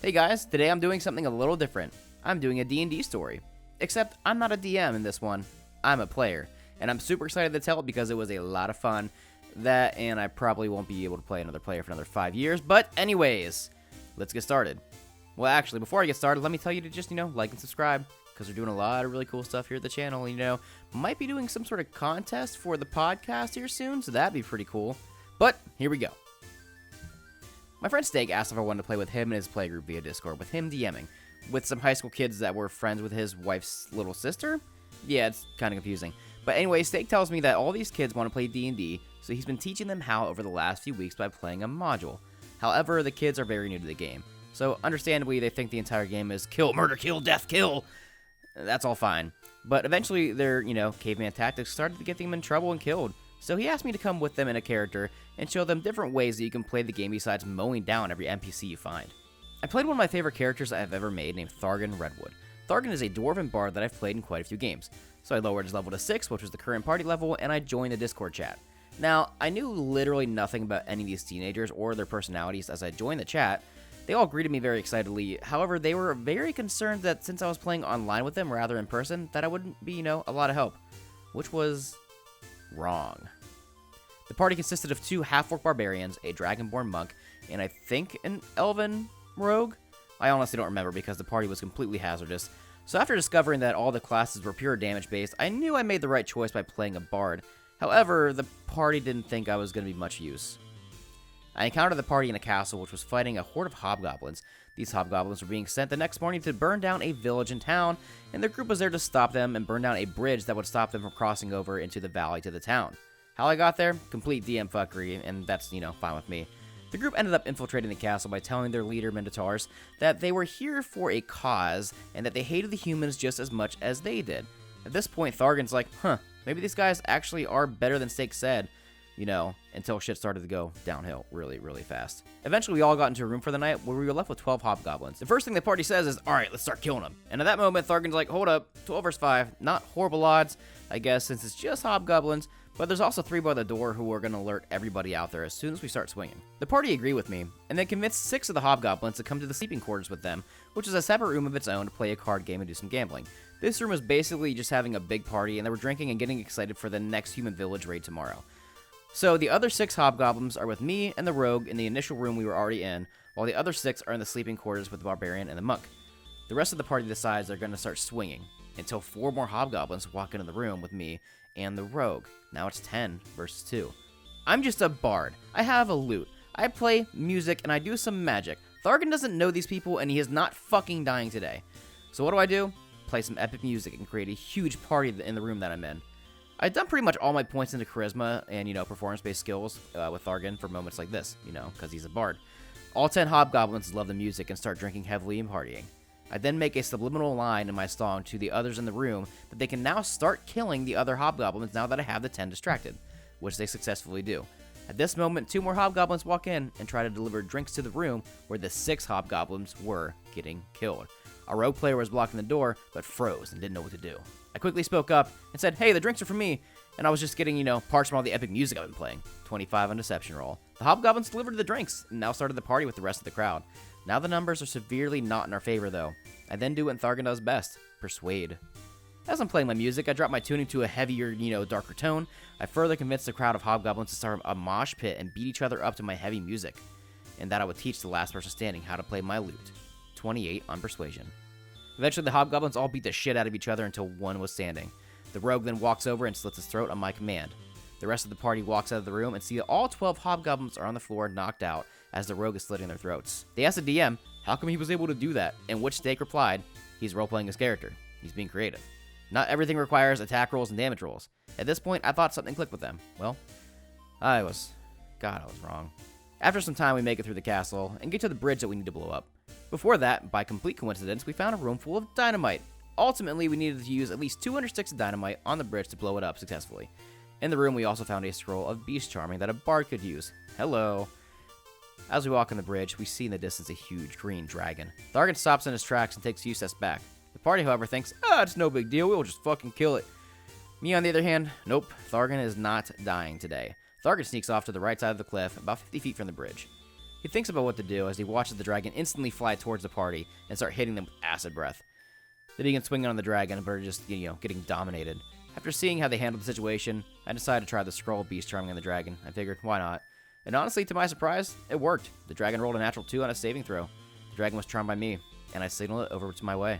Hey guys, today I'm doing something a little different. I'm doing a D&D story. Except I'm not a DM in this one, I'm a player. And I'm super excited to tell it because it was a lot of fun. That, and I probably won't be able to play another player for another 5 years. But anyways, let's get started. Well, actually, before I get started, let me tell you to just, like and subscribe. Because we're doing a lot of really cool stuff here at the channel. Might be doing some sort of contest for the podcast here soon, so that'd be pretty cool. But, here we go. My friend Steak asked if I wanted to play with him and his playgroup via Discord, with him DMing, with some high school kids that were friends with his wife's little sister? Yeah, it's kind of confusing. But anyway, Steak tells me that all these kids want to play D&D, so he's been teaching them how over the last few weeks by playing a module. However, the kids are very new to the game, so understandably they think the entire game is kill, murder, kill, death, kill. That's all fine. But eventually their, caveman tactics started to get them in trouble and killed. So he asked me to come with them in a character and show them different ways that you can play the game besides mowing down every NPC you find. I played one of my favorite characters I've ever made named Thargun Redwood. Thargun is a dwarven bard that I've played in quite a few games. So I lowered his level to 6, which was the current party level, and I joined the Discord chat. Now, I knew literally nothing about any of these teenagers or their personalities as I joined the chat. They all greeted me very excitedly. However, they were very concerned that since I was playing online with them rather in person, that I wouldn't be, a lot of help. Which was wrong. The party consisted of 2 half-orc barbarians, a dragonborn monk, and I think an elven rogue? I honestly don't remember because the party was completely hazardous. So after discovering that all the classes were pure damage based, I knew I made the right choice by playing a bard. However, the party didn't think I was going to be much use. I encountered the party in a castle which was fighting a horde of hobgoblins. These hobgoblins were being sent the next morning to burn down a village and town, and their group was there to stop them and burn down a bridge that would stop them from crossing over into the valley to the town. How I got there? Complete DM fuckery, and that's, fine with me. The group ended up infiltrating the castle by telling their leader, Minotaurs, that they were here for a cause, and that they hated the humans just as much as they did. At this point, Thargun's like, maybe these guys actually are better than Steak said, until shit started to go downhill really, really fast. Eventually, we all got into a room for the night where we were left with 12 hobgoblins. The first thing the party says is, alright, let's start killing them. And at that moment, Thargun's like, hold up, 12 versus 5, not horrible odds, I guess, since it's just hobgoblins, but there's also 3 by the door who are going to alert everybody out there as soon as we start swinging. The party agreed with me, and they convinced 6 of the hobgoblins to come to the sleeping quarters with them, which is a separate room of its own to play a card game and do some gambling. This room was basically just having a big party, and they were drinking and getting excited for the next human village raid tomorrow. So the other 6 hobgoblins are with me and the rogue in the initial room we were already in, while the other 6 are in the sleeping quarters with the barbarian and the monk. The rest of the party decides they're going to start swinging, until 4 more hobgoblins walk into the room with me and the rogue. Now it's 10 versus 2. I'm just a bard. I have a lute. I play music and I do some magic. Thargun doesn't know these people and he is not fucking dying today. So what do? Play some epic music and create a huge party in the room that I'm in. I've done pretty much all my points into charisma and, performance-based skills with Thargun for moments like this, because he's a bard. All 10 hobgoblins love the music and start drinking heavily and partying. I then make a subliminal line in my song to the others in the room that they can now start killing the other hobgoblins now that I have the 10 distracted, which they successfully do. At this moment, 2 more hobgoblins walk in and try to deliver drinks to the room where the 6 hobgoblins were getting killed. Our rogue player was blocking the door, but froze and didn't know what to do. I quickly spoke up and said, hey, the drinks are for me, and I was just getting, parts from all the epic music I've been playing. 25 on deception roll. The hobgoblins delivered the drinks and now started the party with the rest of the crowd. Now the numbers are severely not in our favor, though. I then do what Thargun does best, persuade. As I'm playing my music, I drop my tuning to a heavier, darker tone. I further convince the crowd of hobgoblins to start a mosh pit and beat each other up to my heavy music, and that I would teach the last person standing how to play my lute. 28 on persuasion. Eventually, the hobgoblins all beat the shit out of each other until one was standing. The rogue then walks over and slits his throat on my command. The rest of the party walks out of the room and see that all 12 hobgoblins are on the floor knocked out as the rogue is slitting their throats. They asked the DM how come he was able to do that, and which Steak replied, he's roleplaying his character. He's being creative. Not everything requires attack rolls and damage rolls. At this point, I thought something clicked with them. Well, I was wrong. After some time, we make it through the castle and get to the bridge that we need to blow up. Before that, by complete coincidence, we found a room full of dynamite. Ultimately, we needed to use at least 200 sticks of dynamite on the bridge to blow it up successfully. In the room, we also found a scroll of Beast Charming that a bard could use. Hello. As we walk on the bridge, we see in the distance a huge green dragon. Thargun stops in his tracks and takes a few steps back. The party, however, thinks, it's no big deal, we'll just fucking kill it. Me, on the other hand, nope, Thargun is not dying today. Thargun sneaks off to the right side of the cliff, about 50 feet from the bridge. He thinks about what to do as he watches the dragon instantly fly towards the party and start hitting them with acid breath. They begin swinging on the dragon, but are just, getting dominated. After seeing how they handled the situation, I decided to try the scroll beast charming on the dragon. I figured, why not? And honestly, to my surprise, it worked. The dragon rolled a natural 2 on a saving throw. The dragon was charmed by me, and I signaled it over to my way.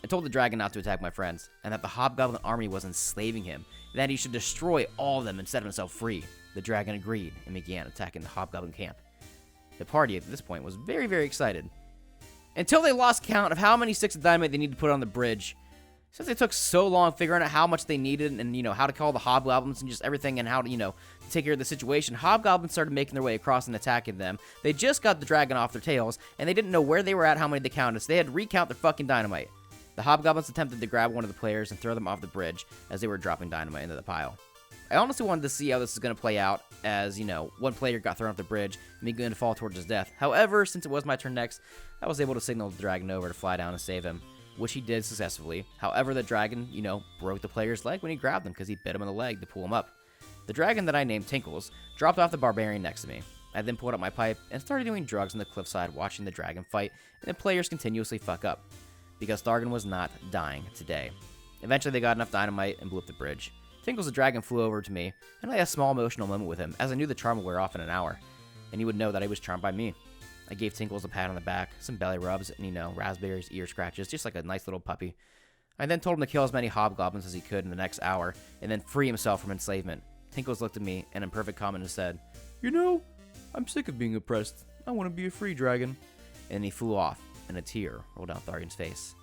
I told the dragon not to attack my friends, and that the hobgoblin army was enslaving him, and that he should destroy all of them and set himself free. The dragon agreed and began attacking the hobgoblin camp. The party at this point was very, very excited. Until they lost count of how many sticks of dynamite they needed to put on the bridge. Since they took so long figuring out how much they needed and, how to call the hobgoblins and just everything and how to, take care of the situation, hobgoblins started making their way across and attacking them. They just got the dragon off their tails, and they didn't know where they were at, how many they counted, so they had to recount their fucking dynamite. The hobgoblins attempted to grab one of the players and throw them off the bridge as they were dropping dynamite into the pile. I honestly wanted to see how this is going to play out as, one player got thrown off the bridge and began to fall towards his death. However, since it was my turn next, I was able to signal the dragon over to fly down and save him, which he did successfully. However, the dragon, broke the player's leg when he grabbed him because he bit him in the leg to pull him up. The dragon that I named Tinkles dropped off the barbarian next to me. I then pulled up my pipe and started doing drugs on the cliffside watching the dragon fight and the players continuously fuck up, because Thargun was not dying today. Eventually they got enough dynamite and blew up the bridge. Tinkles the dragon flew over to me, and I had a small emotional moment with him, as I knew the charm would wear off in an hour, and he would know that he was charmed by me. I gave Tinkles a pat on the back, some belly rubs, and raspberries, ear scratches, just like a nice little puppy. I then told him to kill as many hobgoblins as he could in the next hour, and then free himself from enslavement. Tinkles looked at me, and in perfect comment said, I'm sick of being oppressed. I want to be a free dragon. And he flew off, and a tear rolled down Thargun's face.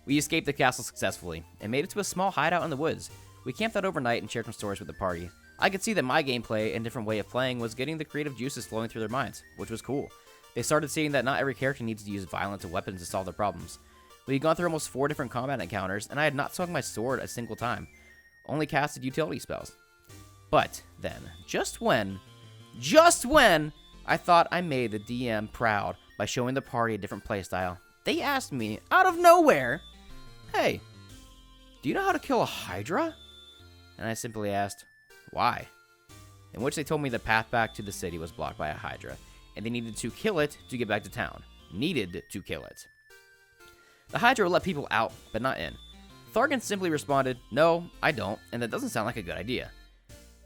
We escaped the castle successfully, and made it to a small hideout in the woods. We camped out overnight and shared some stories with the party. I could see that my gameplay and different way of playing was getting the creative juices flowing through their minds, which was cool. They started seeing that not every character needs to use violence and weapons to solve their problems. We had gone through almost 4 different combat encounters, and I had not swung my sword a single time, only casted utility spells. But then, just when I thought I made the DM proud by showing the party a different playstyle, they asked me, out of nowhere, "Hey, do you know how to kill a hydra?" And I simply asked, "Why?" In which they told me the path back to the city was blocked by a hydra, and they needed to kill it to get back to town. Needed to kill it. The hydra would let people out, but not in. Thargun simply responded, "No, I don't, and that doesn't sound like a good idea."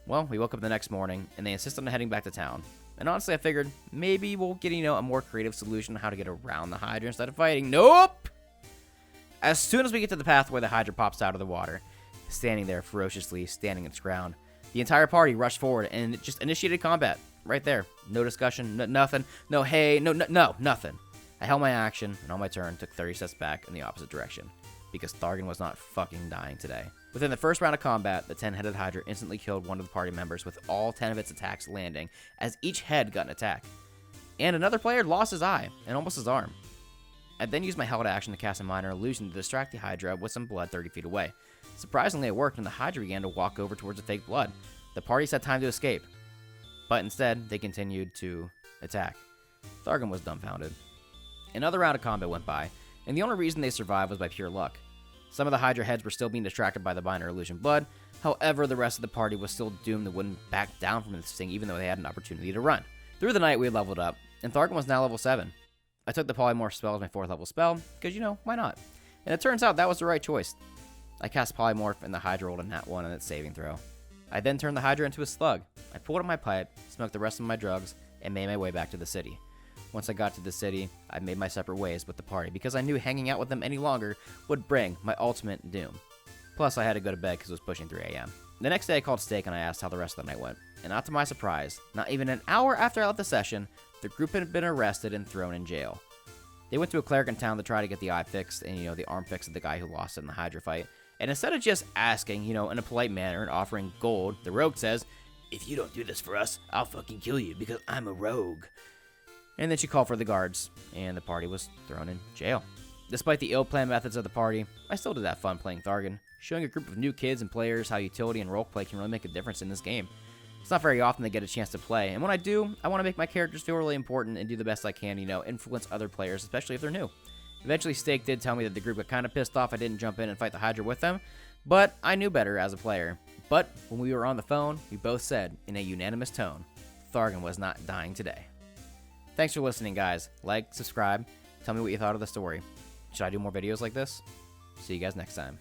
Well, we woke up the next morning, and they insisted on heading back to town. And honestly, I figured, maybe we'll get, a more creative solution on how to get around the hydra instead of fighting. Nope! As soon as we get to the path where the hydra pops out of the water, standing there ferociously, standing its ground, the entire party rushed forward and it just initiated combat. Right there. No discussion, nothing. No hey, no, nothing. I held my action, and on my turn, took 30 steps back in the opposite direction, because Thargun was not fucking dying today. Within the first round of combat, the 10-headed hydra instantly killed one of the party members with all 10 of its attacks landing, as each head got an attack. And another player lost his eye, and almost his arm. I then used my held action to cast a minor illusion to distract the hydra with some blood 30 feet away. Surprisingly, it worked, and the hydra began to walk over towards the fake blood. The party had time to escape, but instead, they continued to attack. Thargun was dumbfounded. Another round of combat went by, and the only reason they survived was by pure luck. Some of the hydra heads were still being distracted by the minor illusion blood, however, the rest of the party was still doomed and wouldn't back down from this thing even though they had an opportunity to run. Through the night, we had leveled up, and Thargun was now level 7. I took the Polymorph spell as my 4th level spell, because, why not? And it turns out that was the right choice. I cast Polymorph, and the hydra rolled a nat 1 on its saving throw. I then turned the hydra into a slug. I pulled up my pipe, smoked the rest of my drugs, and made my way back to the city. Once I got to the city, I made my separate ways with the party, because I knew hanging out with them any longer would bring my ultimate doom. Plus, I had to go to bed because it was pushing 3 a.m. The next day, I called Steak and I asked how the rest of the night went. And not to my surprise, not even an hour after I left the session, the group had been arrested and thrown in jail. They went to a cleric in town to try to get the eye fixed and, the arm fixed of the guy who lost it in the hydra fight. And instead of just asking, in a polite manner and offering gold, the rogue says, "If you don't do this for us, I'll fucking kill you because I'm a rogue." And then she called for the guards, and the party was thrown in jail. Despite the ill-planned methods of the party, I still did have fun playing Thargun, showing a group of new kids and players how utility and roleplay can really make a difference in this game. It's not very often they get a chance to play, and when I do, I want to make my characters feel really important and do the best I can, influence other players, especially if they're new. Eventually, Steak did tell me that the group got kind of pissed off I didn't jump in and fight the Hydra with them, but I knew better as a player. But when we were on the phone, we both said, in a unanimous tone, Thargun was not dying today. Thanks for listening, guys. Like, subscribe, tell me what you thought of the story. Should I do more videos like this? See you guys next time.